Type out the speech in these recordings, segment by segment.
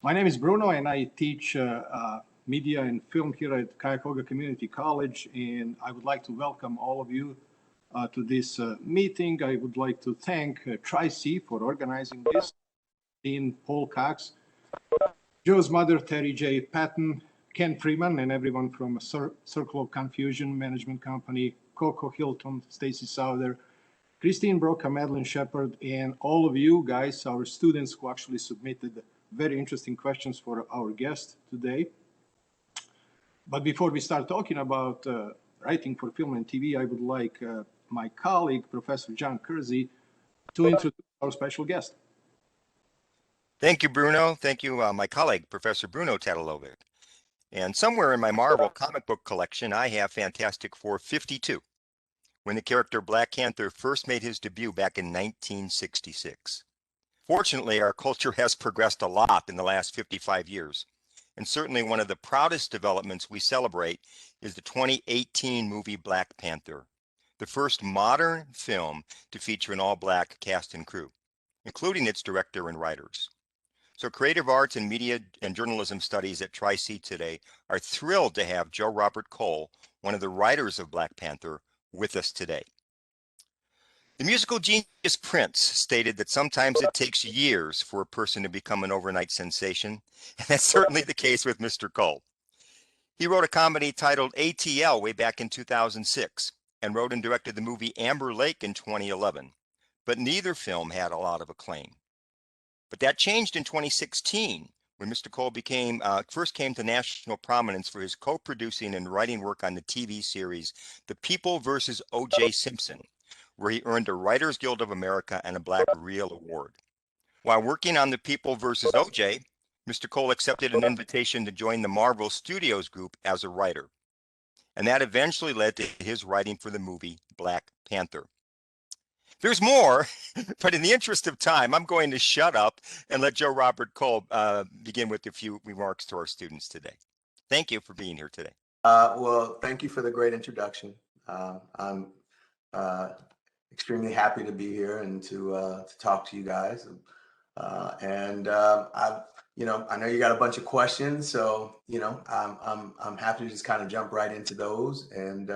My name is Bruno, and I teach media and film here at Cuyahoga Community College, and I would like to welcome all of you to this meeting. I would like to thank Tri-C for organizing this, Dean Paul Cox, Joe's mother, Terry J. Patton, Ken Freeman, and everyone from Circle of Confusion Management Company, Coco Hilton, Stacy Souther, Christine Broca, Madeline Shepard, and all of you guys, our students who actually submitted very interesting questions for our guest today. But before we start talking about writing for film and TV, I would like my colleague, Professor John Kersey, to introduce our special guest. Thank you, Bruno. Thank you, my colleague, Professor Bruno Tadalovic. And somewhere in my Marvel comic book collection, I have Fantastic Four 52, when the character Black Panther first made his debut back in 1966. Fortunately, our culture has progressed a lot in the last 55 years. And certainly one of the proudest developments we celebrate is the 2018 movie Black Panther, the first modern film to feature an all-black cast and crew, including its director and writers. So Creative Arts and Media and Journalism Studies at Tri-C today are thrilled to have Joe Robert Cole, one of the writers of Black Panther, with us today. The musical genius Prince stated that sometimes it takes years for a person to become an overnight sensation, and that's certainly the case with Mr. Cole. He wrote a comedy titled ATL way back in 2006 and wrote and directed the movie Amber Lake in 2011, but neither film had a lot of acclaim. But that changed in 2016 when Mr. Cole first came to national prominence for his co-producing and writing work on the TV series The People vs. O.J. Simpson, where he earned a Writers Guild of America and a Black Reel Award. While working on The People vs. O.J., Mr. Cole accepted an invitation to join the Marvel Studios group as a writer, and that eventually led to his writing for the movie Black Panther. There's more, but in the interest of time, I'm going to shut up and let Joe Robert Cole begin with a few remarks to our students today. Thank you for being here today. Well, thank you for the great introduction. I'm extremely happy to be here and to talk to you guys. I know you got a bunch of questions, so I'm happy to just kind of jump right into those and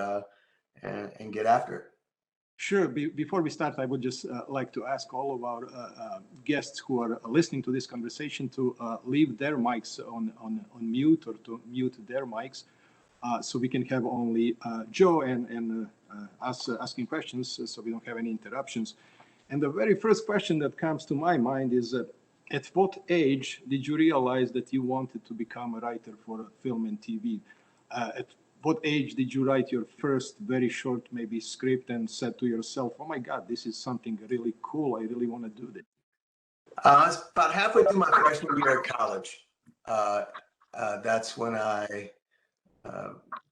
get after it. Sure. Before we start, I would just like to ask all of our guests who are listening to this conversation to leave their mics on mute or to mute their mics so we can have only Joe and us asking questions so we don't have any interruptions. And the very first question that comes to my mind is, at what age did you realize that you wanted to become a writer for film and TV? At what age did you write your first very short, maybe script and said to yourself, oh my God, this is something really cool. I really want to do this? It's about halfway through my freshman year at college. That's when I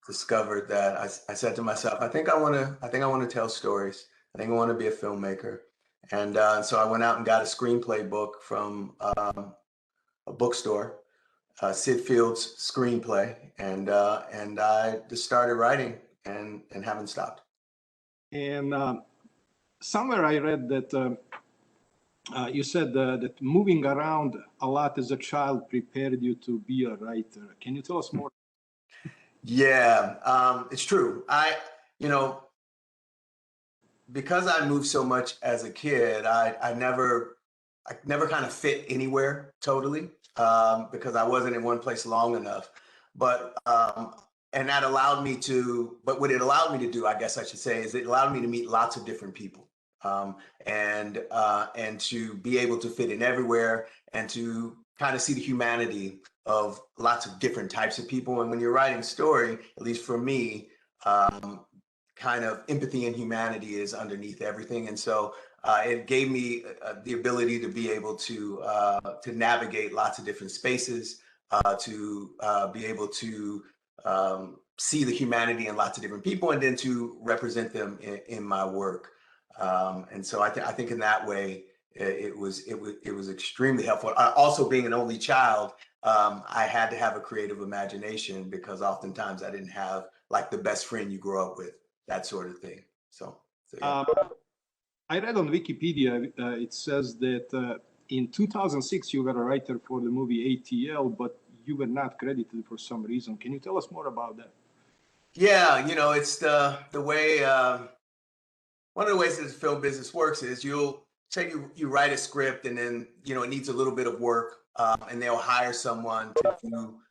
discovered that I said to myself, I think I want to tell stories. I think I want to be a filmmaker. And so I went out and got a screenplay book from a bookstore. Sid Field's screenplay, and I just started writing and haven't stopped. And somewhere I read that you said that moving around a lot as a child prepared you to be a writer. Can you tell us more? Yeah, it's true. Because I moved so much as a kid, I never kind of fit anywhere totally. Because I wasn't in one place long enough, and that allowed me to. But what it allowed me to do, I guess I should say, is it allowed me to meet lots of different people, and to be able to fit in everywhere, and to kind of see the humanity of lots of different types of people. And when you're writing story, at least for me, kind of empathy and humanity is underneath everything, and so. It gave me the ability to be able to navigate lots of different spaces, to be able to see the humanity in lots of different people, and then to represent them in my work. And so I think in that way it was extremely helpful. Also, being an only child, I had to have a creative imagination because oftentimes I didn't have like the best friend you grow up with, that sort of thing. So yeah. I read on Wikipedia, it says that in 2006, you were a writer for the movie ATL, but you were not credited for some reason. Can you tell us more about that? Yeah, it's the way one of the ways that the film business works is you'll say you write a script and then it needs a little bit of work, and they'll hire someone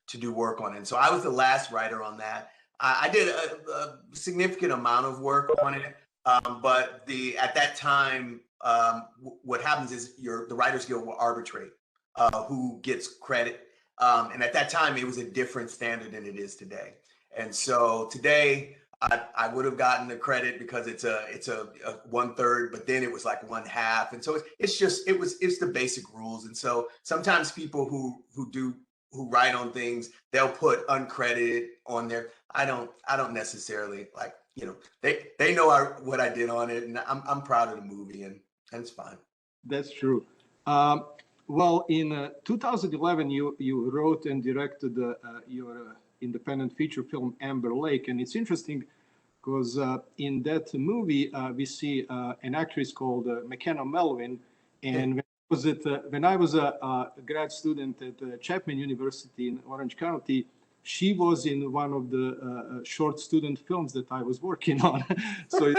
to do work on it. And so I was the last writer on that. I did a significant amount of work on it, but at that time, what happens is the Writers Guild will arbitrate who gets credit, and at that time it was a different standard than it is today. And so today, I would have gotten the credit because it's a 1/3, but then it was like 1/2, and so it's the basic rules. And so sometimes people who write on things, they'll put uncredited on there. I don't necessarily like, they know what I did on it, and I'm proud of the movie, and it's fine. That's true. Well, in 2011, you wrote and directed your independent feature film Amber Lake, and it's interesting because in that movie we see an actress called McKenna Melvin, and when I was a grad student at Chapman University in Orange County, she was in one of the short student films that I was working on. So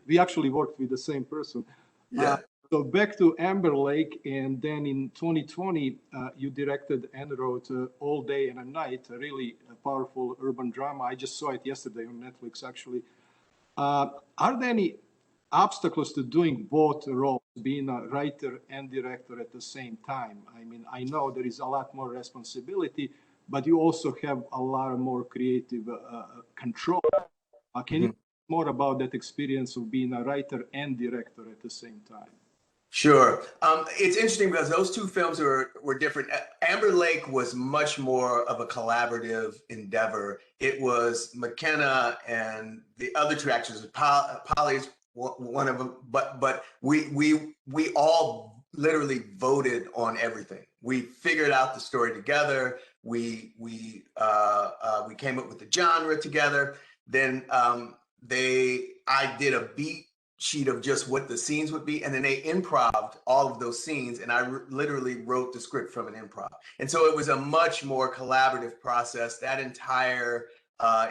we actually worked with the same person. Yeah. So back to Amber Lake, and then in 2020, you directed and wrote All Day and a Night, a really powerful urban drama. I just saw it yesterday on Netflix, actually. Are there any obstacles to doing both roles, being a writer and director at the same time? I mean, I know there is a lot more responsibility, but you also have a lot more creative control. Can you talk more about that experience of being a writer and director at the same time? Sure. It's interesting because those two films were different. Amber Lake was much more of a collaborative endeavor. It was McKenna and the other two actors. Polly's one of them, but we all literally voted on everything. We figured out the story together. We came up with the genre together. Then I did a beat sheet of just what the scenes would be, and then they improv'd all of those scenes, and I literally wrote the script from an improv. And so it was a much more collaborative process. That entire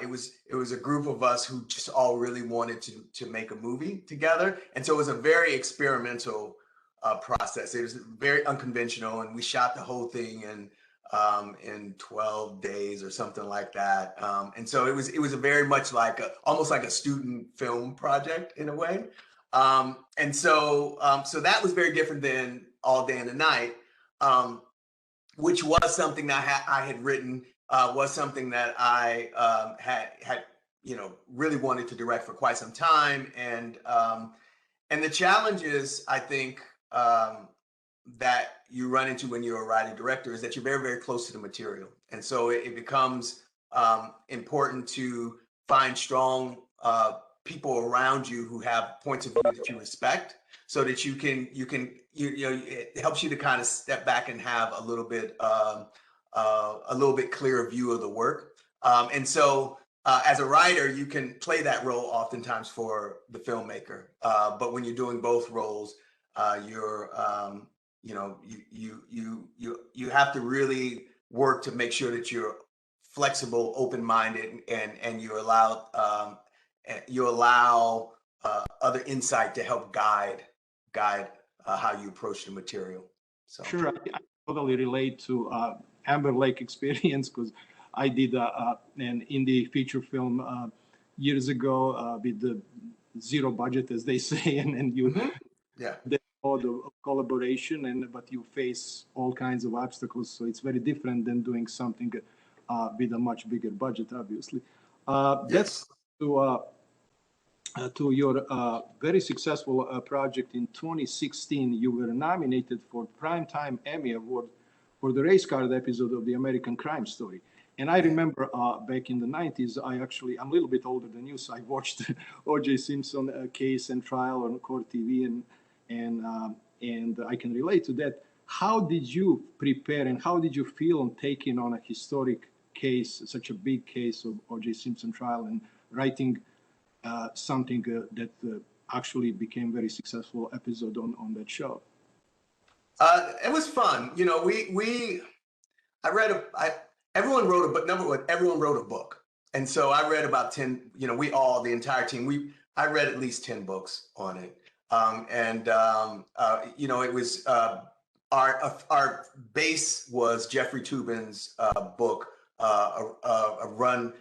it was a group of us who just all really wanted to make a movie together, and so it was a very experimental process. It was very unconventional, and we shot the whole thing in 12 days or something like that. And so it was a very much like almost like a student film project in a way. And so that was very different than All Day and a Night, which was something that I had written, was something that I had really wanted to direct for quite some time. And the challenges, I think, that you run into when you're a writer director is that you're very, very close to the material. And so it becomes important to find strong people around you who have points of view that you respect, so that it helps you to kind of step back and have a little bit clearer view of the work. And so as a writer, you can play that role oftentimes for the filmmaker. But when you're doing both roles, you have to really work to make sure that you're flexible, open-minded, and you allow other insight to help guide how you approach the material. So sure, I totally relate to Amber Lake experience, because I did an indie feature film years ago with the zero budget, as they say, and you the collaboration, but you face all kinds of obstacles. So it's very different than doing something with a much bigger budget, obviously. That's to your very successful project in 2016. You were nominated for Primetime Emmy Award for the race card episode of the American Crime Story. And I remember back in the 90s, I'm a little bit older than you, so I watched O.J. Simpson case and trial on Court TV, and I can relate to that. How did you prepare, and how did you feel on taking on a historic case, such a big case of O.J. Simpson trial, and writing something that actually became very successful episode on that show? It was fun. You know, everyone wrote a book. Number one, everyone wrote a book. And so I read about 10, you know, the entire team, I read at least 10 books on it. You know, it was, our base was Jeffrey Toobin's book, a run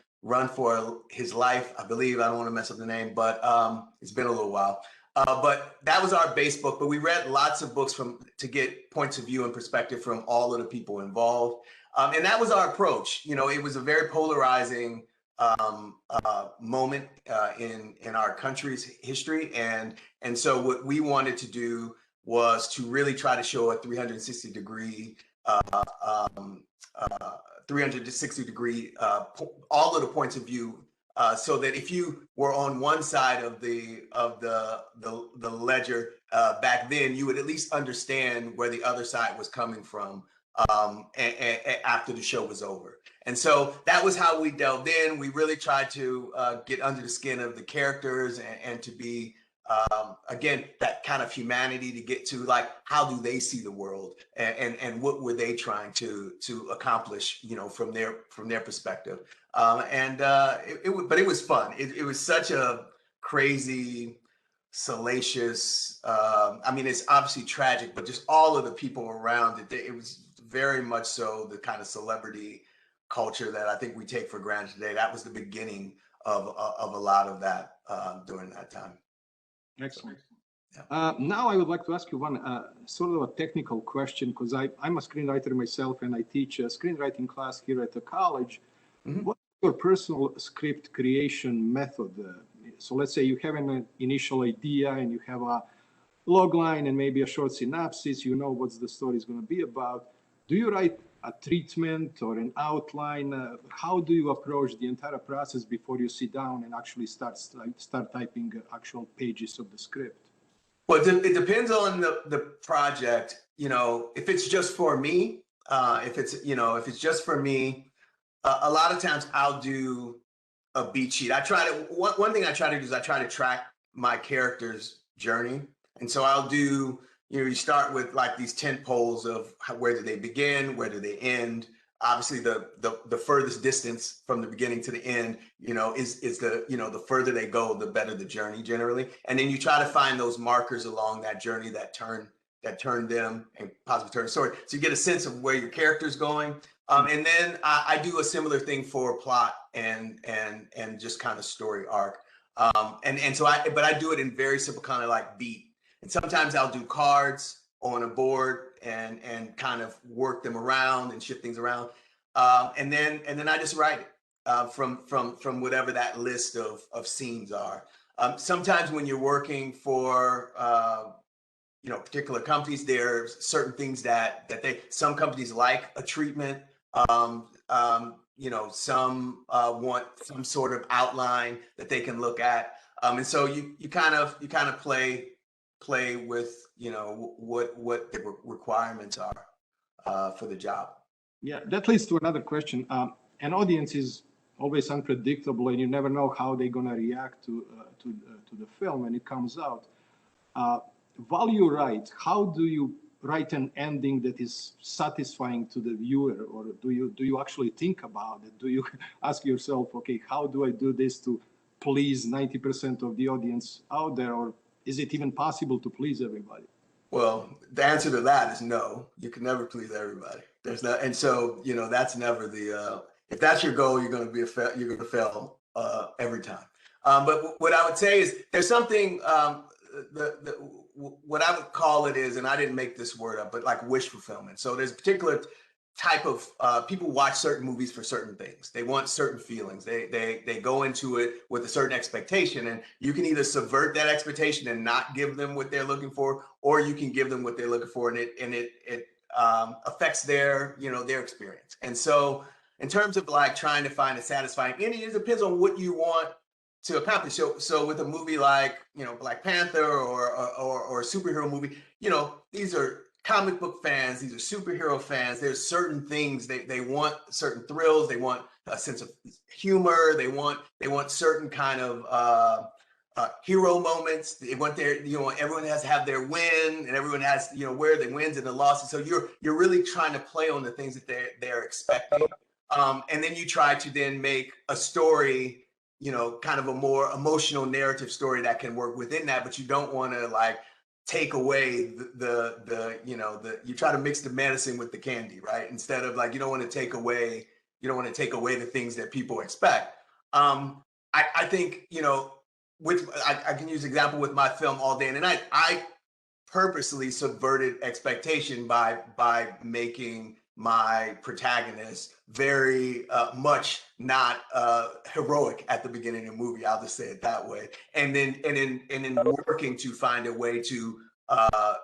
for his life, I believe. I don't want to mess up the name, but it's been a little while. But that was our base book. But we read lots of books to get points of view and perspective from all of the people involved. And that was our approach. You know, it was a very polarizing moment in our country's history. And so what we wanted to do was to really try to show a 360 degree, all of the points of view, so that if you were on one side of the ledger back then, you would at least understand where the other side was coming from after the show was over. And so that was how we delved in. We really tried to get under the skin of the characters and to be, again, that kind of humanity, to get to like, how do they see the world, and what were they trying to accomplish, you know, from their perspective. But it was fun. It was such a crazy, salacious, I mean, it's obviously tragic, but just all of the people around it, it was very much so the kind of celebrity culture that I think we take for granted today. That was the beginning of a lot of that during that time. Excellent. Yeah. Now I would like to ask you one sort of a technical question, because I'm a screenwriter myself, and I teach a screenwriting class here at the college. Mm-hmm. What's your personal script creation method? So let's say you have an initial idea and you have a log line and maybe a short synopsis, you know what the story is going to be about. Do you write a treatment or an outline? How do you approach the entire process before you sit down and actually start typing actual pages of the script? Well, it depends on the project. You know, if it's just for me, if it's just for me, a lot of times I'll do a beat sheet. One thing I try to do is I try to track my character's journey. And so I'll do, you know, you start with like these tent poles of where do they begin, where do they end. Obviously the furthest distance from the beginning to the end, you know, is the, you know, the further they go, the better the journey generally. And then you try to find those markers along that journey that turn them and possibly turn the story. So you get a sense of where your character's going. And then I do a similar thing for plot and just kind of story arc. But I do it in very simple kind of like beat. And sometimes I'll do cards on a board and kind of work them around and shift things around. And then I just write it from whatever that list of scenes are. Sometimes when you're working for you know, particular companies, there's certain things that some companies like a treatment. You know, some want some sort of outline that they can look at. And so you kind of play with, you know, what the requirements are for the job. Yeah, that leads to another question. An audience is always unpredictable, and you never know how they're going to react to the film when it comes out. While you write, how do you write an ending that is satisfying to the viewer, or do you actually think about it? Do you ask yourself, okay, how do I do this to please 90% of the audience out there, or is it even possible to please everybody? Well, the answer to that is no. You can never please everybody. There's not, and so, you know, that's never the. If that's your goal, you're going to fail every time. But what I would say is there's something. What I would call it is, and I didn't make this word up, but like wish fulfillment. So there's a particular type of people watch certain movies for certain things. They want certain feelings. They go into it with a certain expectation, and you can either subvert that expectation and not give them what they're looking for, or you can give them what they're looking for, and it affects their, you know, their experience. And so in terms of like trying to find a satisfying ending, it depends on what you want to accomplish. So with a movie like, you know, Black Panther or a superhero movie, you know, these are comic book fans, these are superhero fans. There's certain things they want, certain thrills, they want a sense of humor, they want certain kind of hero moments. They want their, everyone has to have their win, and everyone has, where the wins and the losses. So you're really trying to play on the things that they're expecting, and then you try to then make a story, kind of a more emotional narrative story that can work within that. But you don't want to like take away you try to mix the medicine with the candy, right? Instead of like, you don't want to take away the things that people expect. I think, I can use example with my film All Day and the Night. I purposely subverted expectation by making my protagonist very much not heroic at the beginning of the movie. I'll just say it that way. And then working to find a way to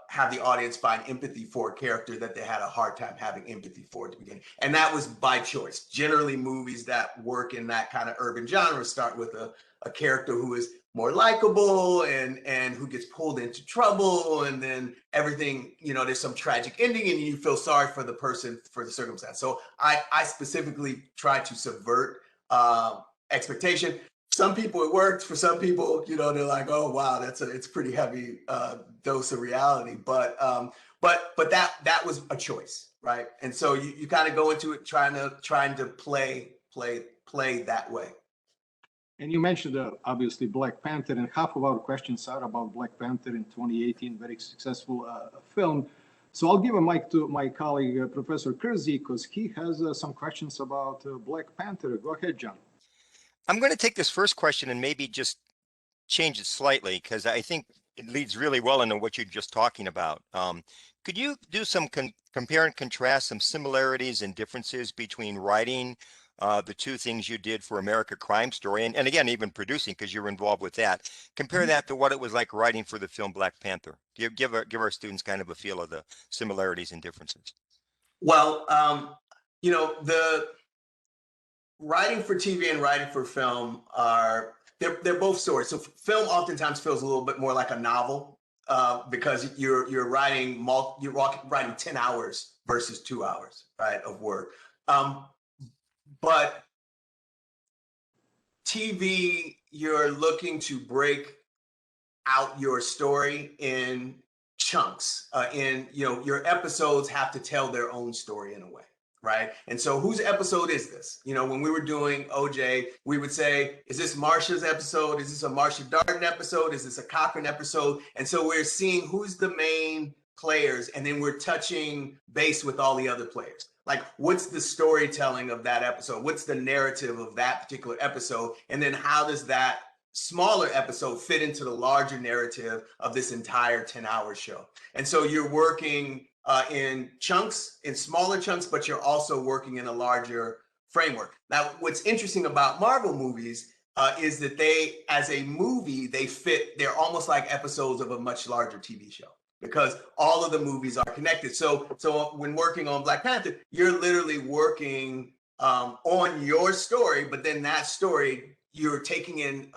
have the audience find empathy for a character that they had a hard time having empathy for at the beginning. And that was by choice. Generally, movies that work in that kind of urban genre start with a character who is more likable and who gets pulled into trouble, and then everything, there's some tragic ending and you feel sorry for the person for the circumstance. So I specifically try to subvert expectation. Some people it worked. For some people, they're like, oh wow, it's pretty heavy dose of reality. But that was a choice, right? And so you kind of go into it trying to play that way. And you mentioned obviously Black Panther, and half of our questions are about Black Panther in 2018, very successful film. So I'll give a mic to my colleague, Professor Kersey, because he has some questions about Black Panther. Go ahead, John. I'm going to take this first question and maybe just change it slightly, because I think it leads really well into what you're just talking about. Could you do some compare and contrast some similarities and differences between writing the two things you did for America Crime Story, and again, even producing, because you're involved with that. Compare that to what it was like writing for the film Black Panther. Give our students kind of a feel of the similarities and differences. Well, the writing for TV and writing for film they're both stories. So film oftentimes feels a little bit more like a novel because you're writing 10 hours versus 2 hours, right, of work. But TV, you're looking to break out your story in chunks. Your episodes have to tell their own story in a way, right? And so whose episode is this? When we were doing OJ, we would say, is this Marsha's episode? Is this a Marsha Darden episode? Is this a Cochran episode? And so we're seeing who's the main players, and then we're touching base with all the other players. Like, what's the storytelling of that episode? What's the narrative of that particular episode? And then how does that smaller episode fit into the larger narrative of this entire 10-hour show? And so you're working in chunks, in smaller chunks, but you're also working in a larger framework. Now, what's interesting about Marvel movies is that they, as a movie, they're almost like episodes of a much larger TV show, because all of the movies are connected. So when working on Black Panther, you're literally working on your story, but then that story, you're taking in,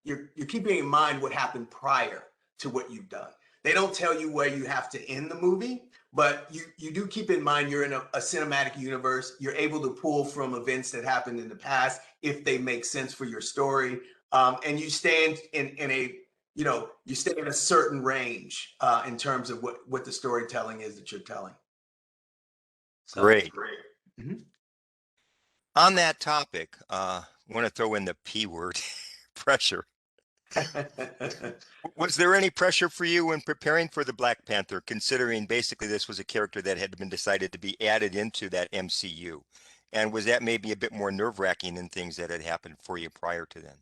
you're keeping in mind what happened prior to what you've done. They don't tell you where you have to end the movie, but you do keep in mind you're in a cinematic universe. You're able to pull from events that happened in the past if they make sense for your story, and you stand you stay in a certain range in terms of what the storytelling is that you're telling. So, great. Mm-hmm. On that topic, I want to throw in the P word, pressure. Was there any pressure for you when preparing for the Black Panther, considering basically this was a character that had been decided to be added into that MCU? And was that maybe a bit more nerve-wracking than things that had happened for you prior to then?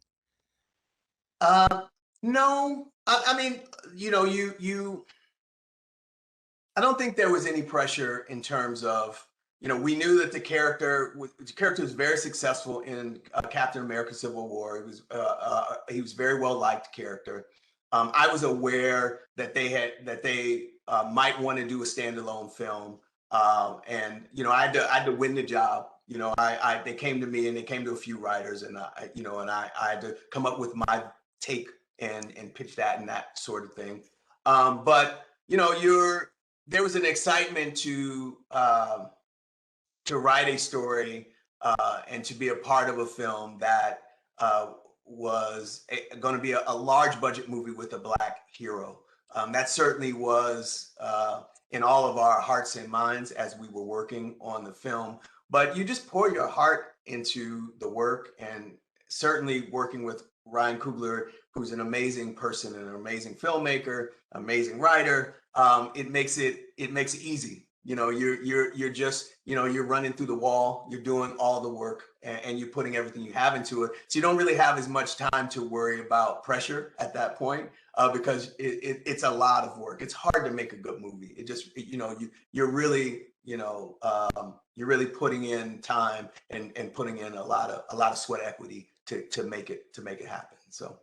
No, I mean, I don't think there was any pressure in terms of, we knew that the character was very successful in Captain America: Civil War. He was very well liked character. I was aware that they might want to do a standalone film, and I had to win the job. They came to me, and they came to a few writers, and I had to come up with my take and pitch that and that sort of thing. But there was an excitement to write a story and to be a part of a film that was going to be a large budget movie with a Black hero. That certainly was in all of our hearts and minds as we were working on the film. But you just pour your heart into the work, and certainly working with Ryan Coogler, who's an amazing person and an amazing filmmaker, amazing writer. It makes it easy. You know, you're just, you know, you're running through the wall, you're doing all the work, and you're putting everything you have into it. So you don't really have as much time to worry about pressure at that point, because it's a lot of work. It's hard to make a good movie. It just, you know, you're really, you know, you're really putting in time and putting in a lot of sweat equity to make it happen. So.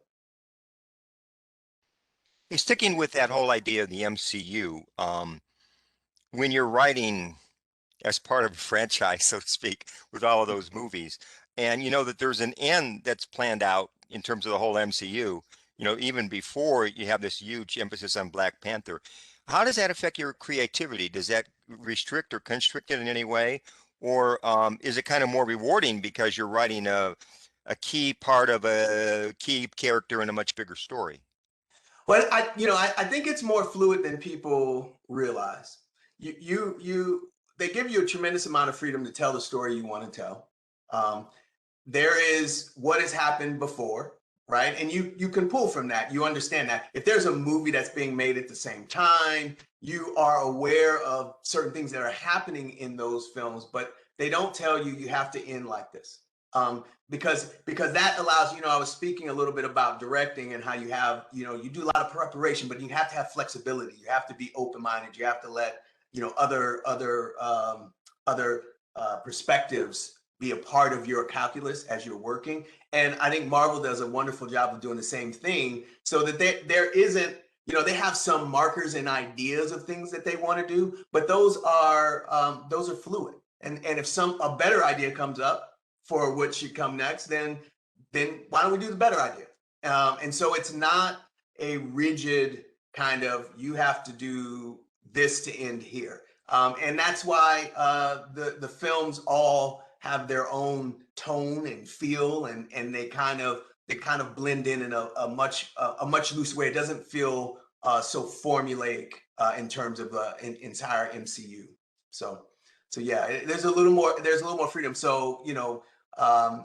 Hey, sticking with that whole idea of the MCU, when you're writing as part of a franchise, so to speak, with all of those movies, and you know that there's an end that's planned out in terms of the whole MCU, you know, even before you have this huge emphasis on Black Panther, how does that affect your creativity? Does that restrict or constrict it in any way? Or is it kind of more rewarding because you're writing a key part of a key character in a much bigger story? Well, I think it's more fluid than people realize. They give you a tremendous amount of freedom to tell the story you want to tell. There is what has happened before, right? And you can pull from that. You understand that if there's a movie that's being made at the same time, you are aware of certain things that are happening in those films, but they don't tell you you have to end like this. Because that allows, you know, I was speaking a little bit about directing and how you have, you know, you do a lot of preparation, but you have to have flexibility. You have to be open-minded. You have to let, you know, other perspectives be a part of your calculus as you're working. And I think Marvel does a wonderful job of doing the same thing, so that there isn't, you know, they have some markers and ideas of things that they want to do, but those are fluid. And if a better idea comes up for what should come next, then why don't we do the better idea? And so it's not a rigid kind of, you have to do this to end here. And that's why the films all have their own tone and feel, and they kind of blend in a much looser way. It doesn't feel so formulaic in terms of entire MCU. So yeah, there's a little more freedom. So, you know,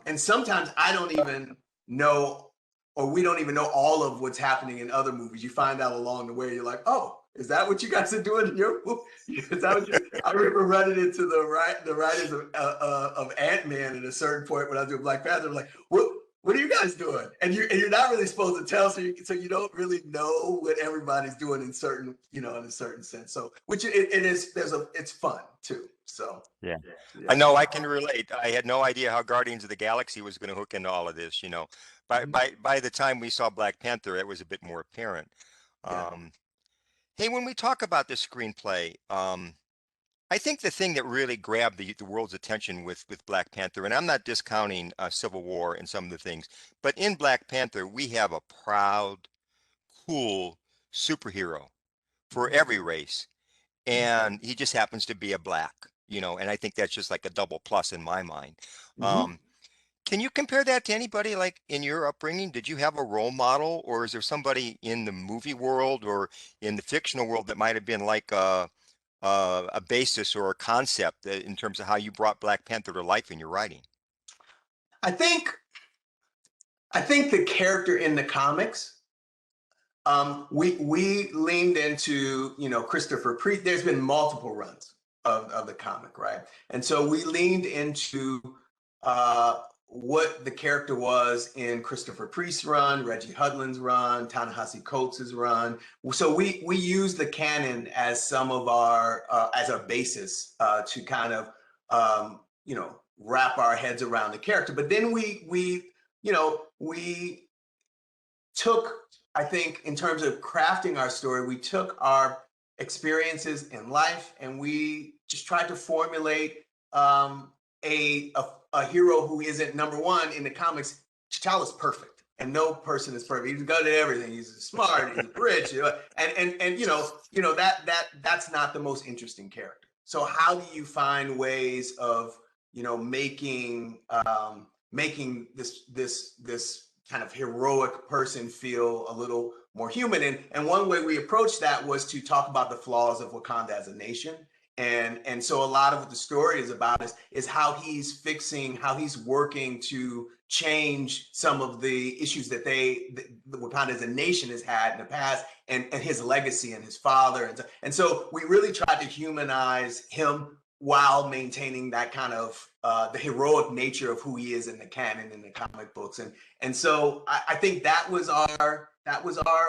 and sometimes I don't even know, or we don't even know all of what's happening in other movies. You find out along the way. You're like, oh, is that what you guys are doing in your movie? Is that what I remember running into the writers of Ant-Man at a certain point when I was doing Black Panther. I'm like, what are you guys doing? And you're not really supposed to tell, so you don't really know what everybody's doing in a certain sense. So it's fun too. So yeah. I know I can relate. I had no idea how Guardians of the Galaxy was going to hook into all of this. You know, by the time we saw Black Panther, it was a bit more apparent. Yeah. Hey, when we talk about this screenplay, I think the thing that really grabbed the world's attention with Black Panther, and I'm not discounting Civil War and some of the things, but in Black Panther, we have a proud, cool superhero for every race, and he just happens to be a Black, you know, and I think that's just like a double plus in my mind. Can you compare that to anybody like in your upbringing? Did you have a role model, or is there somebody in the movie world or in the fictional world that might have been like a basis or a concept in terms of how you brought Black Panther to life in your writing? I think the character in the comics, we leaned into, you know, Christopher Priest. There's been multiple runs of the comic, right? And so we leaned into what the character was in Christopher Priest's run, Reggie Hudlin's run, Ta-Nehisi Coates' run. So we used the canon as some of our as our basis to kind of you know, wrap our heads around the character. But then we took, I think, in terms of crafting our story, we took our experiences in life and we just tried to formulate a hero who isn't, number one, in the comics, T'Challa's perfect, and no person is perfect. He's good at everything. He's smart. He's rich, you know, and you know that's not the most interesting character. So how do you find ways of, you know, making this kind of heroic person feel a little more human. And one way we approached that was to talk about the flaws of Wakanda as a nation. And so a lot of what the story is about is how he's fixing, how he's working to change some of the issues that the Wakanda as a nation has had in the past, and his legacy and his father. And so we really tried to humanize him while maintaining that kind of the heroic nature of who he is in the canon, in the comic books. And so I think that was our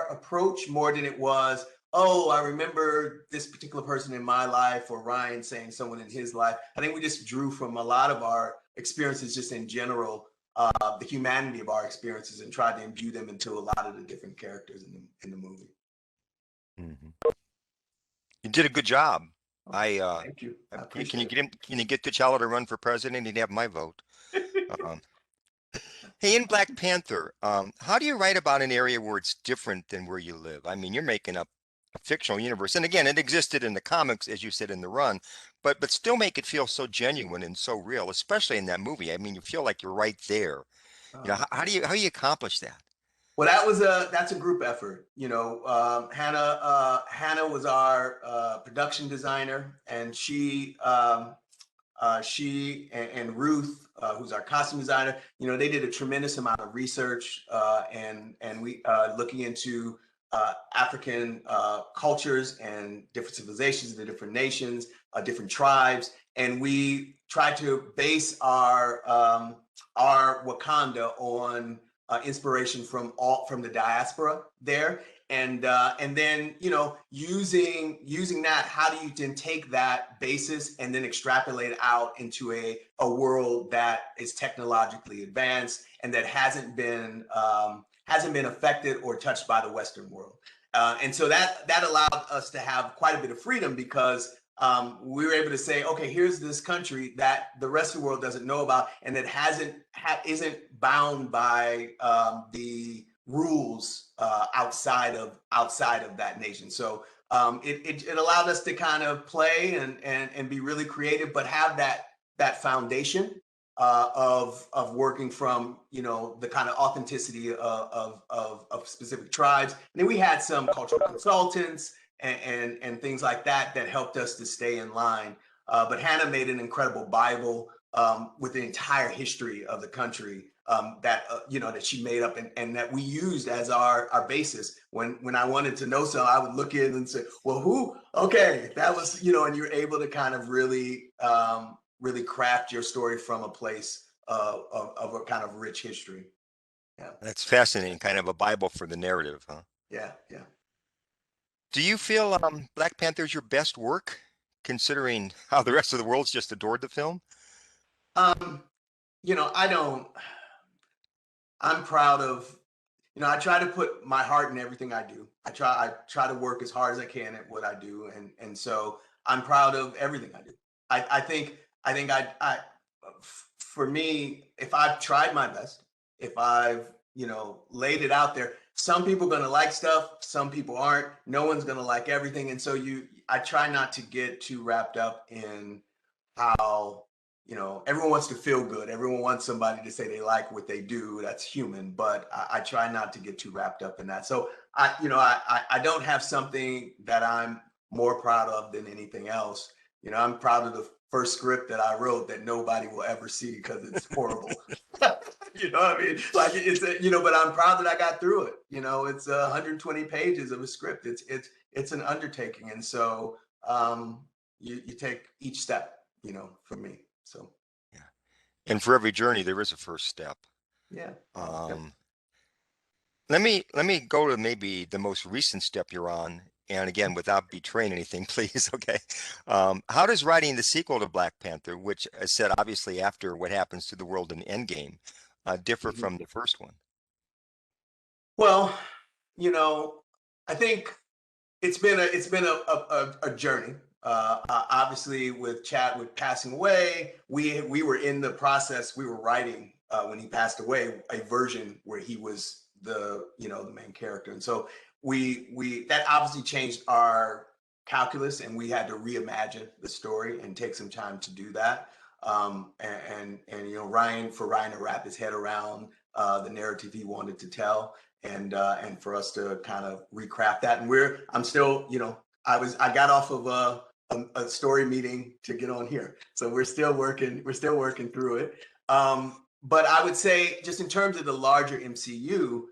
approach more than it was, oh, I remember this particular person in my life, or Ryan saying someone in his life. I think we just drew from a lot of our experiences just in general, the humanity of our experiences, and tried to imbue them into a lot of the different characters in the movie. Mm-hmm. You did a good job. Thank you. Can you get him? Can you get T'Challa to run for president? He'd have my vote. Hey, in Black Panther, how do you write about an area where it's different than where you live? I mean, you're making up a fictional universe, and again, it existed in the comics, as you said, in the run, but still make it feel so genuine and so real, especially in that movie. I mean, you feel like you're right there. You know, how do you accomplish that? Well, that's a group effort. You know, Hannah was our production designer, and she and Ruth, who's our costume designer, you know, they did a tremendous amount of research and we looking into African cultures and different civilizations, the different nations, different tribes, and we tried to base our Wakanda on inspiration from the diaspora there. And then, you know, using that, how do you then take that basis and then extrapolate it out into a world that is technologically advanced and that hasn't been affected or touched by the Western world. And so that allowed us to have quite a bit of freedom, because we were able to say, okay, here's this country that the rest of the world doesn't know about, and that isn't bound by the rules outside of that nation. So it allowed us to kind of play and be really creative, but have that foundation of working from, you know, the kind of authenticity of specific tribes. And then we had some cultural consultants and things like that helped us to stay in line. But Hannah made an incredible Bible with the entire history of the country that she made up and that we used as our basis. When I wanted to know something, I would look in and say, well, who? Okay, that was, you know, and you're able to kind of really craft your story from a place of a kind of rich history. Yeah, that's fascinating. Kind of a Bible for the narrative, huh? Yeah. Do you feel Black Panther is your best work, considering how the rest of the world's just adored the film? You know, I'm proud of, you know, I try to put my heart in everything I do. I try to work as hard as I can at what I do. And so I'm proud of everything I do. I think for me, if I've tried my best, if I've, you know, laid it out there, some people are going to like stuff, some people aren't. No one's going to like everything. And so I try not to get too wrapped up in how, you know, everyone wants to feel good. Everyone wants somebody to say they like what they do. That's human, but I try not to get too wrapped up in that. So I don't have something that I'm more proud of than anything else. You know, I'm proud of the first script that I wrote that nobody will ever see because it's horrible. You know what I mean? Like you know, but I'm proud that I got through it. You know, it's 120 pages of a script. It's an undertaking. And so you take each step, you know, for me. So, yeah. And for every journey, there is a first step. Yeah. Let me go to maybe the most recent step you're on. And again, without betraying anything, please. Okay. How does writing the sequel to Black Panther, which I said obviously after what happens to the world in Endgame, differ from the first one? Well, you know, I think it's been a journey. Obviously, with Chadwick passing away, we were in the process. We were writing when he passed away a version where he was the main character, and so we that obviously changed our calculus, and we had to reimagine the story and take some time to do that. And you know, Ryan to wrap his head around the narrative he wanted to tell, and for us to kind of recraft that. And I'm still, I got off of a story meeting to get on here, so we're still working through it. But I would say, just in terms of the larger MCU,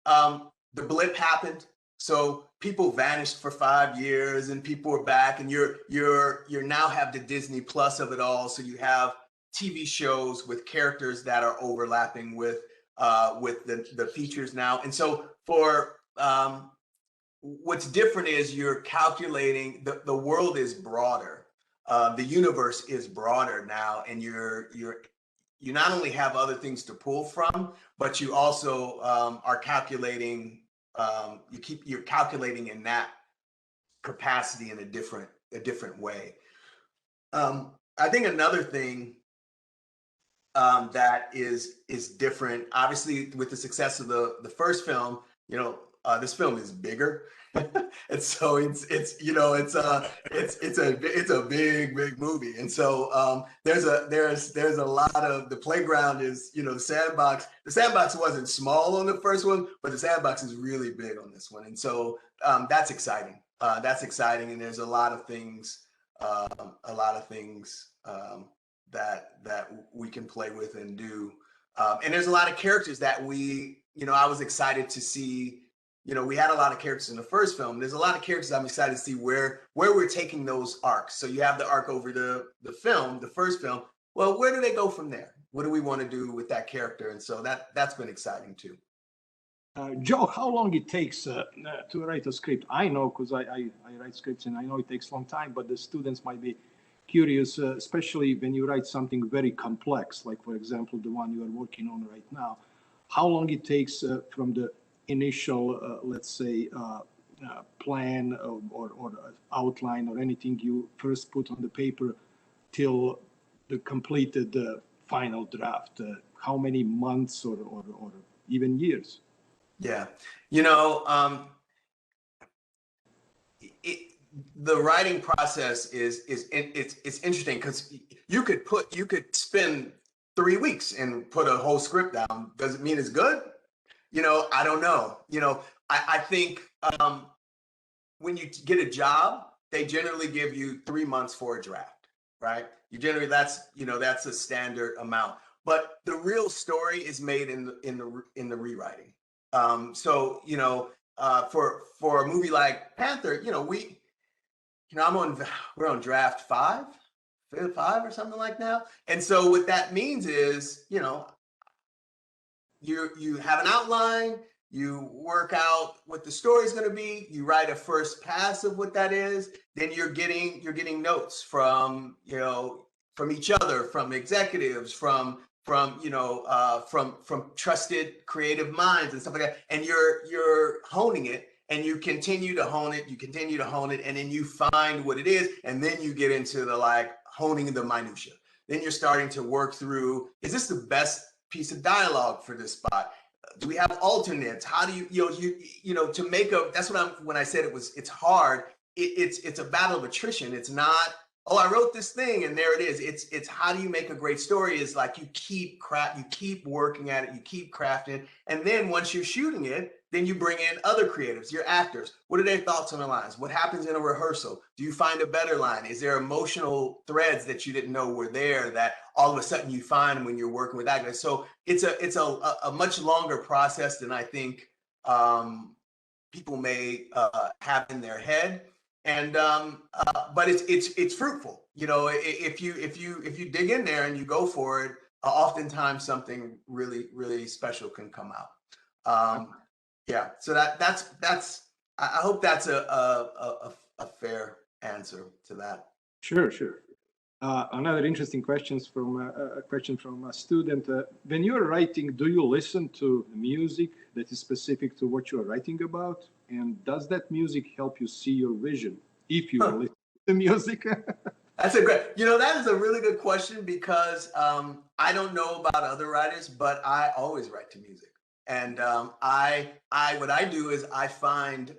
the blip happened. So people vanished for 5 years, and people are back, and you're now have the Disney Plus of it all. So you have TV shows with characters that are overlapping with the features now. And so for what's different is you're calculating the world is broader, the universe is broader now, and you not only have other things to pull from, but you also are calculating. You're calculating in that capacity in a different way. I think another thing that is different, obviously, with the success of the first film, this film is bigger, and so it's a big movie, and so there's a lot of, the playground is, the sandbox wasn't small on the first one, but the sandbox is really big on this one, and so that's exciting. And there's a lot of things that we can play with and do. And there's a lot of characters that I was excited to see. We had a lot of characters in the first film. There's a lot of characters I'm excited to see where we're taking those arcs. So you have the arc over the first film. Well, where do they go from there? What do we want to do with that character? And so that's been exciting too. Joe, how long it takes to write a script? I know, because I write scripts, and I know it takes a long time, but the students might be curious, especially when you write something very complex, like, for example, the one you are working on right now. How long it takes from the initial, let's say, plan or outline or anything you first put on the paper till the completed final draft? How many months or even years? Yeah, the writing process is interesting, because you could spend 3 weeks and put a whole script down. Does it mean it's good? I don't know. I think when you get a job, they generally give you 3 months for a draft, right? That's a standard amount. But the real story is made in the rewriting. For a movie like Panther, we're on draft 5 or something like that. And so what that means is, you have an outline, you work out what the story is going to be, you write a first pass of what that is, then you're getting notes from each other, from executives, from trusted creative minds and stuff like that, and you're honing it, and you continue to hone it, and then you find what it is, and then you get into the honing the minutia. Then you're starting to work through, is this the best piece of dialogue for this spot? Do we have alternates? How do to make that's when I said it's hard. It's a battle of attrition. It's not, oh, I wrote this thing and there it is. It's how do you make a great story? Is like you keep working at it, you keep crafting, and then once you're shooting it, then you bring in other creatives, your actors. What are their thoughts on the lines? What happens in a rehearsal? Do you find a better line? Is there emotional threads that you didn't know were there that all of a sudden you find when you're working with actors? So it's a much longer process than I think people may have in their head. And but it's fruitful. If you dig in there and you go for it, oftentimes something really, really special can come out. Yeah, so that's I hope that's a fair answer to that. Sure. Another interesting question from a student. When you're writing, do you listen to music that is specific to what you're writing about? And does that music help you see your vision if you listen to the music? That's that is a really good question, because I don't know about other writers, but I always write to music. And what I do is I find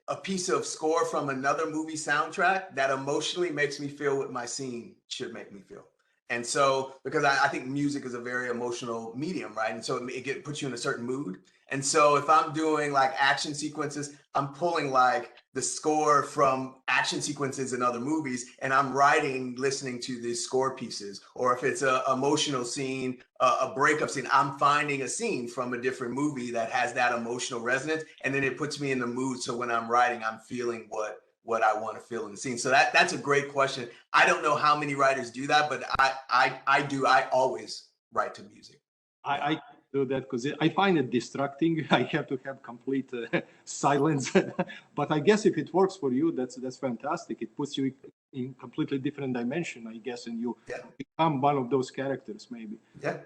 a piece of score from another movie soundtrack that emotionally makes me feel what my scene should make me feel. And so, because I think music is a very emotional medium, right? And so it puts you in a certain mood. And so if I'm doing like action sequences, I'm pulling like the score from action sequences in other movies, and I'm writing, listening to these score pieces. Or if it's an emotional scene, a breakup scene, I'm finding a scene from a different movie that has that emotional resonance, and then it puts me in the mood. So when I'm writing, I'm feeling what I want to feel in the scene. So that's a great question. I don't know how many writers do that, but I do. I always write to music. I do that because I find it distracting. I have to have complete silence. But I guess if it works for you, that's fantastic. It puts you in completely different dimension, I guess, and you become one of those characters, maybe. Yeah.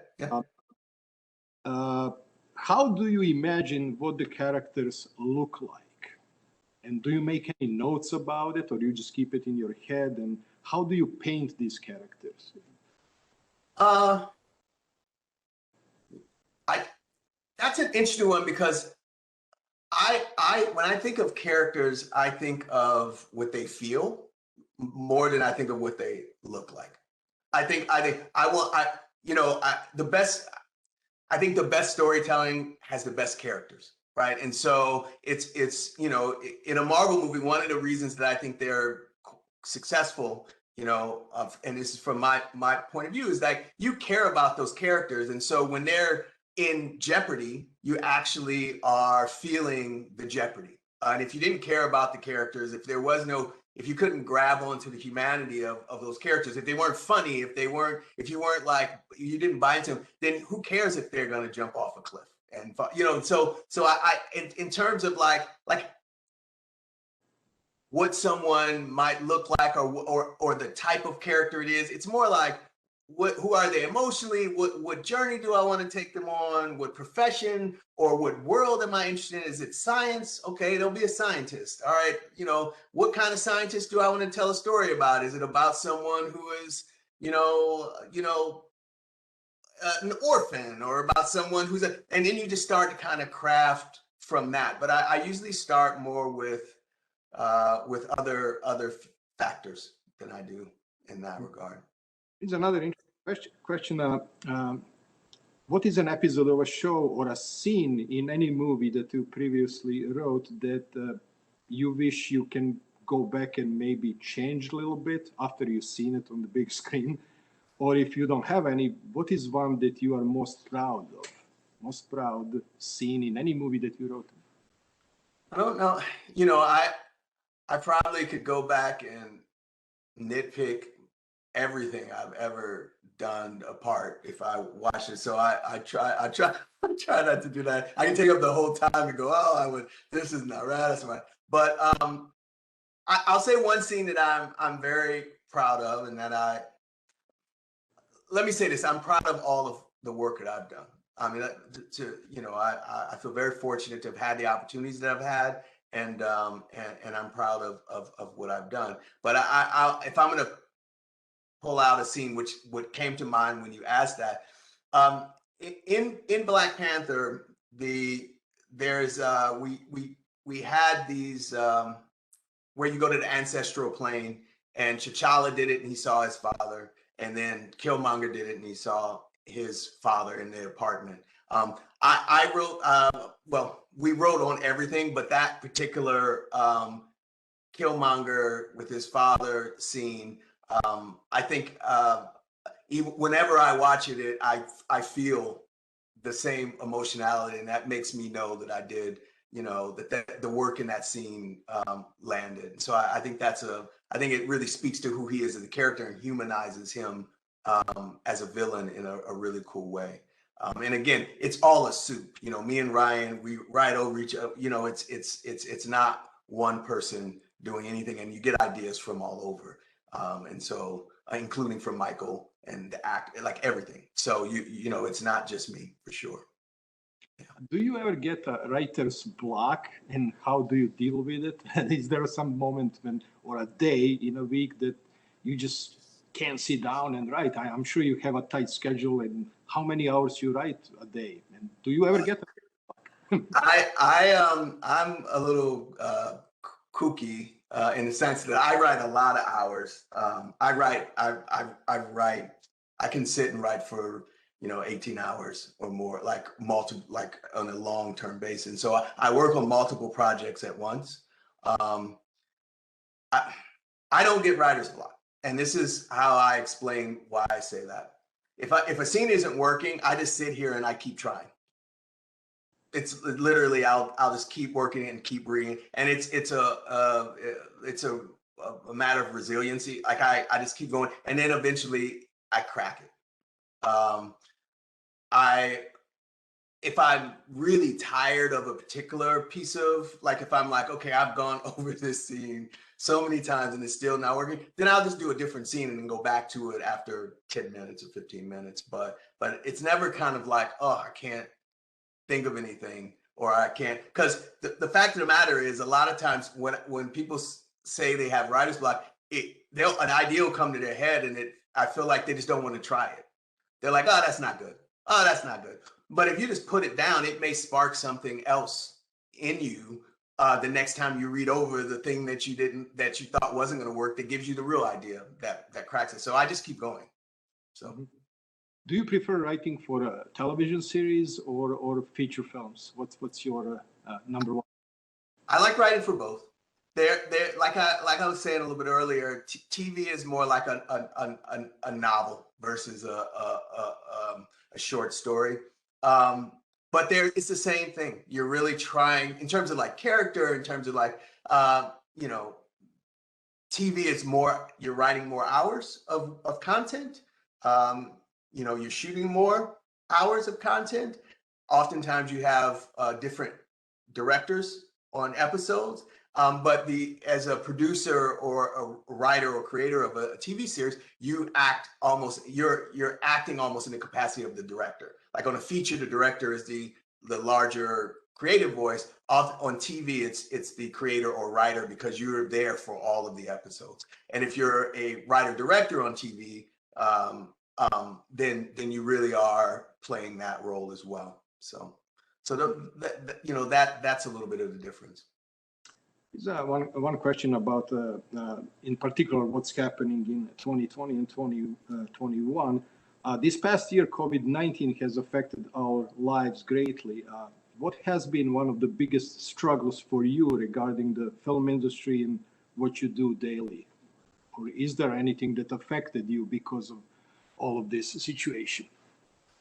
How do you imagine what the characters look like? And do you make any notes about it, or you just keep it in your head? And how do you paint these characters? That's an interesting one, because when I think of characters, I think of what they feel more than I think of what they look like. I think the best storytelling has the best characters, right? And so it's in a Marvel movie, one of the reasons that I think they're successful, and this is from my point of view, is that you care about those characters, and so when they're in jeopardy, you actually are feeling the jeopardy. And if you didn't care about the characters, if you couldn't grab onto the humanity of those characters, if they weren't funny, if you weren't like, you didn't buy into them, then who cares if they're going to jump off a cliff? And so I in terms of like what someone might look like, or the type of character it is, it's more like, who are they emotionally? What journey do I want to take them on? What profession or what world am I interested in? Is it science? Okay, they'll be a scientist. All right, what kind of scientist do I want to tell a story about? Is it about someone who is, an orphan, or about someone who's and then you just start to kind of craft from that. But I usually start more with other factors than I do in that regard. Here's another interesting question. What is an episode of a show or a scene in any movie that you previously wrote that you wish you can go back and maybe change a little bit after you've seen it on the big screen? Or if you don't have any, what is one that you are most proud of? Most proud scene in any movie that you wrote? I don't know. I probably could go back and nitpick everything I've ever done apart if I watch it. So I try not to do that. I can take up the whole time and go, this is not right. That's right. But I'll say one scene that I'm very proud of, and that let me say this: I'm proud of all of the work that I've done. I mean, I feel very fortunate to have had the opportunities that I've had, and I'm proud of what I've done. But if I'm going to pull out a scene, which what came to mind when you asked that, in Black Panther, we had these where you go to the ancestral plane, and T'Challa did it and he saw his father, and then Killmonger did it and he saw his father in the apartment. I wrote, we wrote on everything, but that particular Killmonger with his father scene, I think whenever I watch it, I feel the same emotionality, and that makes me know that I did, that the work in that scene landed. So I think I think it really speaks to who he is as a character and humanizes him as a villain in a really cool way. And again, it's all a soup. Me and Ryan, we write over each other. It's not one person doing anything, and you get ideas from all over. And so, including from Michael and the act, like everything. So it's not just me, for sure. Yeah. Do you ever get a writer's block, and how do you deal with it? Is there some moment or a day in a week that you just can't sit down and write? I'm sure you have a tight schedule, and how many hours you write a day? And do you ever get I'm a little kooky in the sense that I write a lot of hours. I I can sit and write for 18 hours or more, like on a long-term basis. So I work on multiple projects at once. I don't get writer's block, and this is how I explain why I say that. If a scene isn't working, I just sit here and I keep trying. It's literally I'll just keep working and keep reading, and it's a matter of resiliency. Like I just keep going, and then eventually I crack it. If I'm really tired of a particular piece of, like if I'm like, okay, I've gone over this scene so many times and it's still not working, then I'll just do a different scene and then go back to it after 10 minutes or 15 minutes. But it's never kind of like, oh, I can't think of anything, or I can't, because the fact of the matter is a lot of times when people say they have writer's block, an idea will come to their head and I feel like they just don't want to try it. They're like, oh, that's not good. Oh, that's not good. But if you just put it down, it may spark something else in you the next time you read over the thing that you thought wasn't going to work, that gives you the real idea that cracks it. So I just keep going. So. Do you prefer writing for a television series or feature films? What's your number one? I like writing for both. They're like I was saying a little bit earlier. TV is more like a novel versus a short story. But it's the same thing. You're really trying in terms of like character, in terms of like TV is more, you're writing more hours of content. You're shooting more hours of content. Oftentimes you have different directors on episodes. But as a producer or a writer or creator of a TV series, you're acting almost in the capacity of the director. Like on a feature, the director is the larger creative voice. On TV, it's the creator or writer, because you're there for all of the episodes. And if you're a writer director on TV, then you really are playing that role as well. So that's a little bit of the difference. One question about, in particular, what's happening in 2020 and 2021. This past year, COVID-19 has affected our lives greatly. What has been one of the biggest struggles for you regarding the film industry and what you do daily? Or is there anything that affected you because of all of this situation?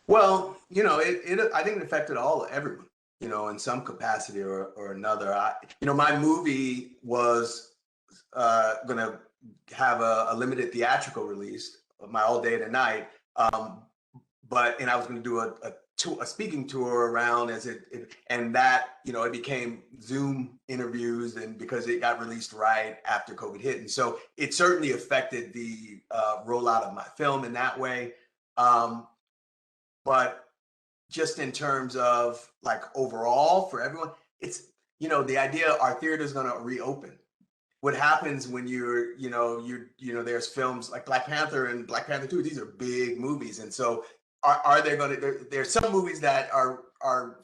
Well, I think it affected everyone, in some capacity or another. My movie was going to have a limited theatrical release, my All Day and Night, and I was going to do a speaking tour around and that, it became Zoom interviews, and because it got released right after COVID hit. And so it certainly affected the rollout of my film in that way. But just in terms of like overall for everyone, it's, the idea our theater is going to reopen. What happens when there's films like Black Panther and Black Panther 2, these are big movies. And so there's some movies that are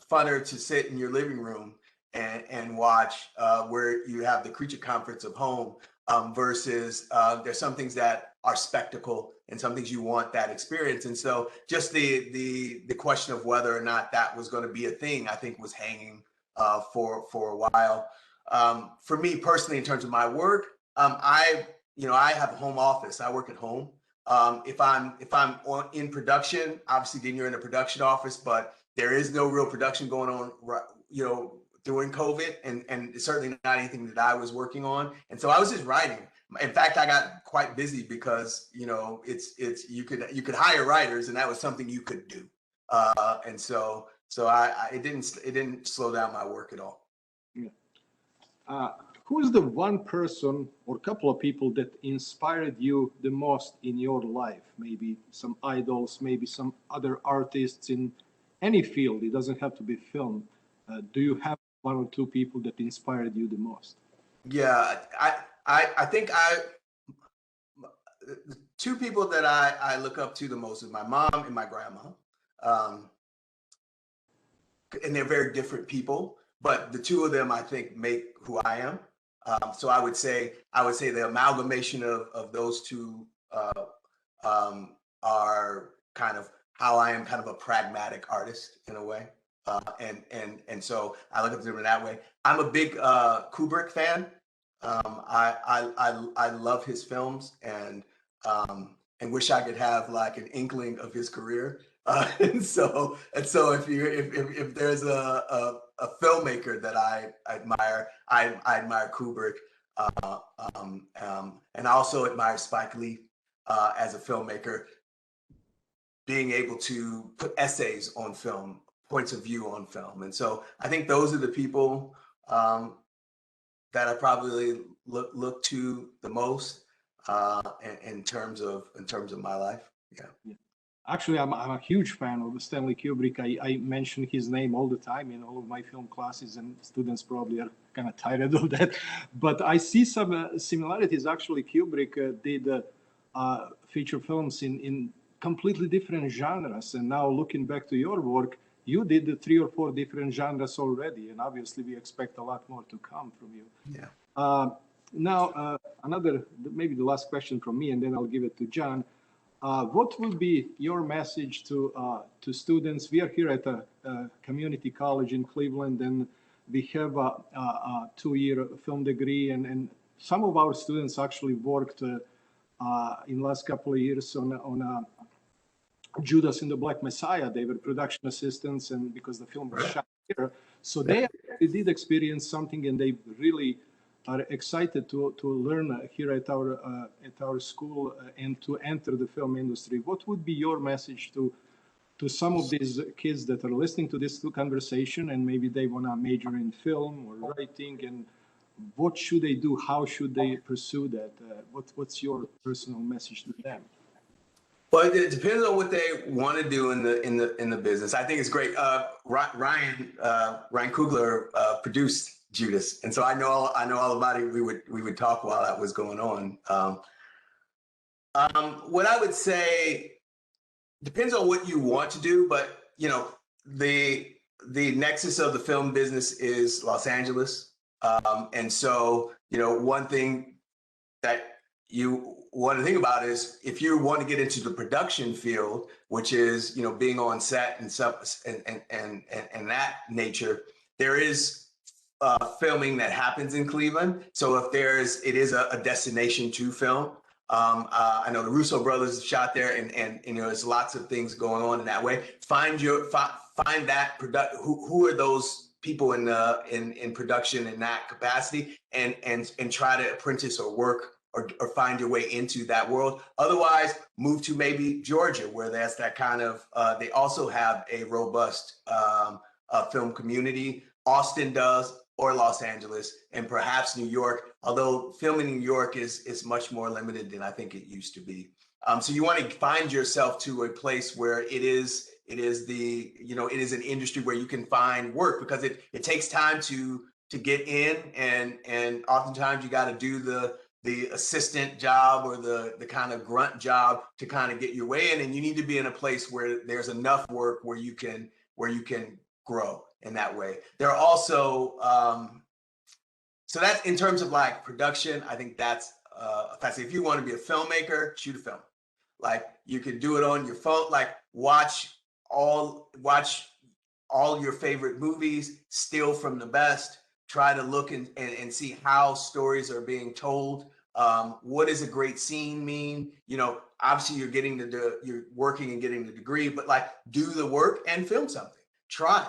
funner to sit in your living room and watch, where you have the creature comforts of home, versus there's some things that are spectacle and some things you want that experience. And so just the question of whether or not that was going to be a thing, I think was hanging for a while. For me personally, in terms of my work, I have a home office. I work at home. If I'm in production, obviously then you're in a production office, but there is no real production going on, during COVID, and it's certainly not anything that I was working on. And so I was just writing. In fact, I got quite busy because, it's you could hire writers, and that was something you could do. And so it didn't slow down my work at all. Yeah. Who is the one person or couple of people that inspired you the most in your life? Maybe some idols, maybe some other artists in any field. It doesn't have to be film. Do you have one or two people that inspired you the most? Yeah, I think the two people that I look up to the most is my mom and my grandma. And they're very different people, but the two of them, I think, make who I am. So I would say the amalgamation of those two are kind of how I am kind of a pragmatic artist in a way. And so I look at them in that way. I'm a big Kubrick fan. I love his films and wish I could have like an inkling of his career. And so if there's a filmmaker that I admire, I admire Kubrick, and I also admire Spike Lee as a filmmaker, being able to put essays on film, points of view on film. And so I think those are the people that I probably look to the most in terms of my life. Yeah. Actually, I'm a huge fan of Stanley Kubrick. I mention his name all the time in all of my film classes, and students probably are kind of tired of that. But I see some similarities. Actually, Kubrick did feature films in completely different genres. And now looking back to your work, you did 3 or 4 different genres already. And obviously, we expect a lot more to come from you. Yeah. Now, maybe the last question from me, and then I'll give it to John. What will be your message to students? We are here at a community college in Cleveland, and we have a 2-year film degree, and some of our students actually worked in the last couple of years on Judas and the Black Messiah. They were production assistants, and because the film was shot here, so they did experience something, and they really are excited to learn here at our school and to enter the film industry. What would be your message to some of these kids that are listening to this conversation, and maybe they want to major in film or writing, and what should they do? How should they pursue that? What's your personal message to them? Well, it depends on what they want to do in the business. I think it's great. Ryan Coogler produced Judas, and so I know all about it. We would talk while that was going on. What I would say depends on what you want to do, but the nexus of the film business is Los Angeles, and so one thing that you want to think about is if you want to get into the production field, which is being on set and stuff and that nature, there is filming that happens in Cleveland. So if it is a destination to film. I know the Russo brothers shot there, and there's lots of things going on in that way. Find that who are those people in production in that capacity, and try to apprentice or work or find your way into that world. Otherwise, move to maybe Georgia, where that's that kind of. They also have a robust film community. Austin does, or Los Angeles, and perhaps New York, although filming in New York is much more limited than I think it used to be. So you want to find yourself to a place where it is an industry where you can find work, because it takes time to get in, and oftentimes you got to do the assistant job or the kind of grunt job to kind of get your way in, and you need to be in a place where there's enough work where you can grow in that way. There are also, so that's in terms of like production. I think that's fascinating. If you want to be a filmmaker, shoot a film. Like you can do it on your phone. Like watch all your favorite movies, steal from the best. Try to look and see how stories are being told. What does a great scene mean? Obviously you're working and getting the degree, but like do the work and film something. Try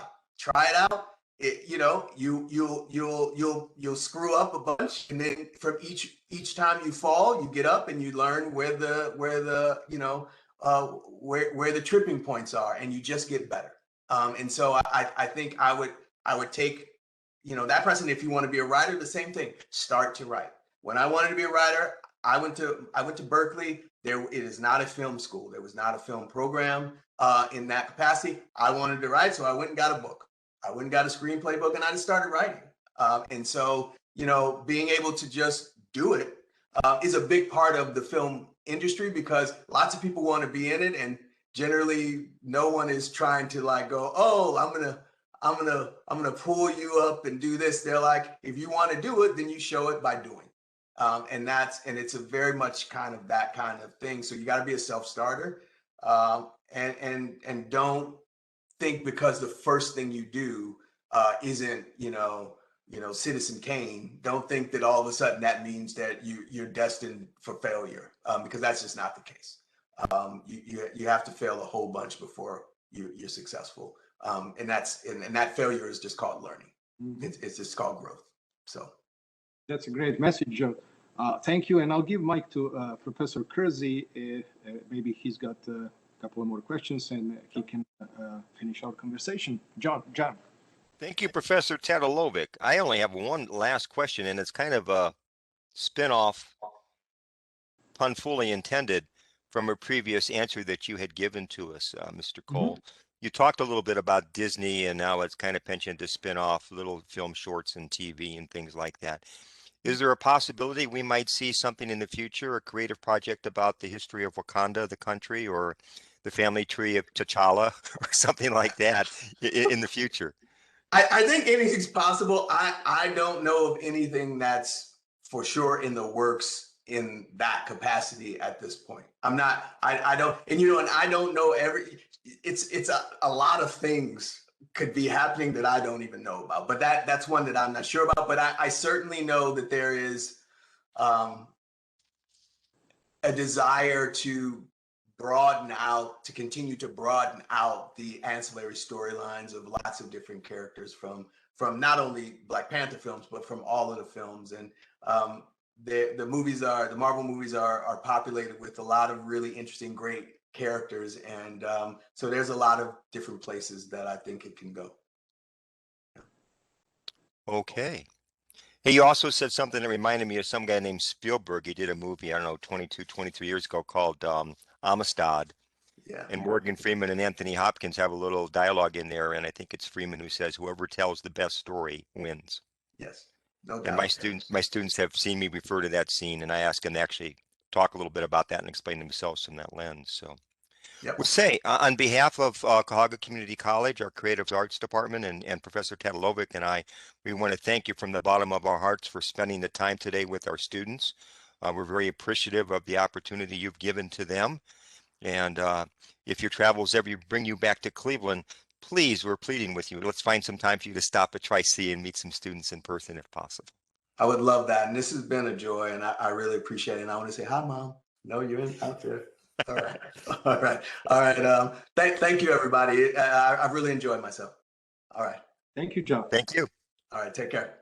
it out. You'll screw up a bunch, and then from each time you fall, you get up and you learn where the tripping points are, and you just get better. And so I think I would take that precedent. If you want to be a writer, the same thing. Start to write. When I wanted to be a writer, I went to Berkeley. It is not a film school. There was not a film program in that capacity. I wanted to write, so I went and got a book. I went and got a screenplay book, and I just started writing. And so, being able to just do it is a big part of the film industry, because lots of people want to be in it, and generally no one is trying to like go, oh, I'm gonna pull you up and do this. They're like, if you want to do it, then you show it by doing. And it's a very much kind of that kind of thing. So you got to be a self-starter. and don't think because the first thing you do isn't, Citizen Kane. Don't think that all of a sudden that means that you're destined for failure, because that's just not the case. You have to fail a whole bunch before you're successful, and that failure is just called learning. Mhm. It's just called growth. So That's a great message, Joe. Thank you. And I'll give mic to Professor Kersey. Maybe he's got a couple of more questions and he can finish our conversation. John. Thank you, Professor Tadalovic. I only have one last question, and it's kind of a spin-off, pun fully intended, from a previous answer that you had given to us, Mr. Cole. You talked a little bit about Disney, and now it's kind of pensioned to spin off little film shorts and TV and things like that. Is there a possibility we might see something in the future, a creative project about the history of Wakanda, the country, or the family tree of T'Challa, or something like that in the future? I think anything's possible. I don't know of anything that's for sure in the works in that capacity at this point. I don't, and I don't know it's a lot of things could be happening that I don't even know about, but that's one that I'm not sure about. But I certainly know that there is a desire to continue to broaden out the ancillary storylines of lots of different characters from not only Black Panther films, but from all of the films. And the Marvel movies are populated with a lot of really interesting, great characters. And so there's a lot of different places that I think it can go. Okay. Hey, you also said something that reminded me of some guy named Spielberg. He did a movie, I don't know, 22, 23 years ago called Amistad. Yeah. And Morgan Freeman and Anthony Hopkins have a little dialogue in there, and I think it's Freeman who says, "Whoever tells the best story wins." Yes. No doubt. And my students have seen me refer to that scene, and I ask them to actually talk a little bit about that and explain themselves from that lens. So, Yep. we'll say on behalf of Cahuga Community College, our Creative Arts Department, and Professor Tadalovic and I, we want to thank you from the bottom of our hearts for spending the time today with our students. We're very appreciative of the opportunity you've given to them. And if your travels ever bring you back to Cleveland, please, we're pleading with you. Let's find some time for you to stop at Tri-C and meet some students in person if possible. I would love that. And this has been a joy, and I really appreciate it. And I want to say, hi, Mom. No, you're out there. All right. All right. All right. Thank you, everybody. I've really enjoyed myself. All right. Thank you, John. Thank you. All right. Take care.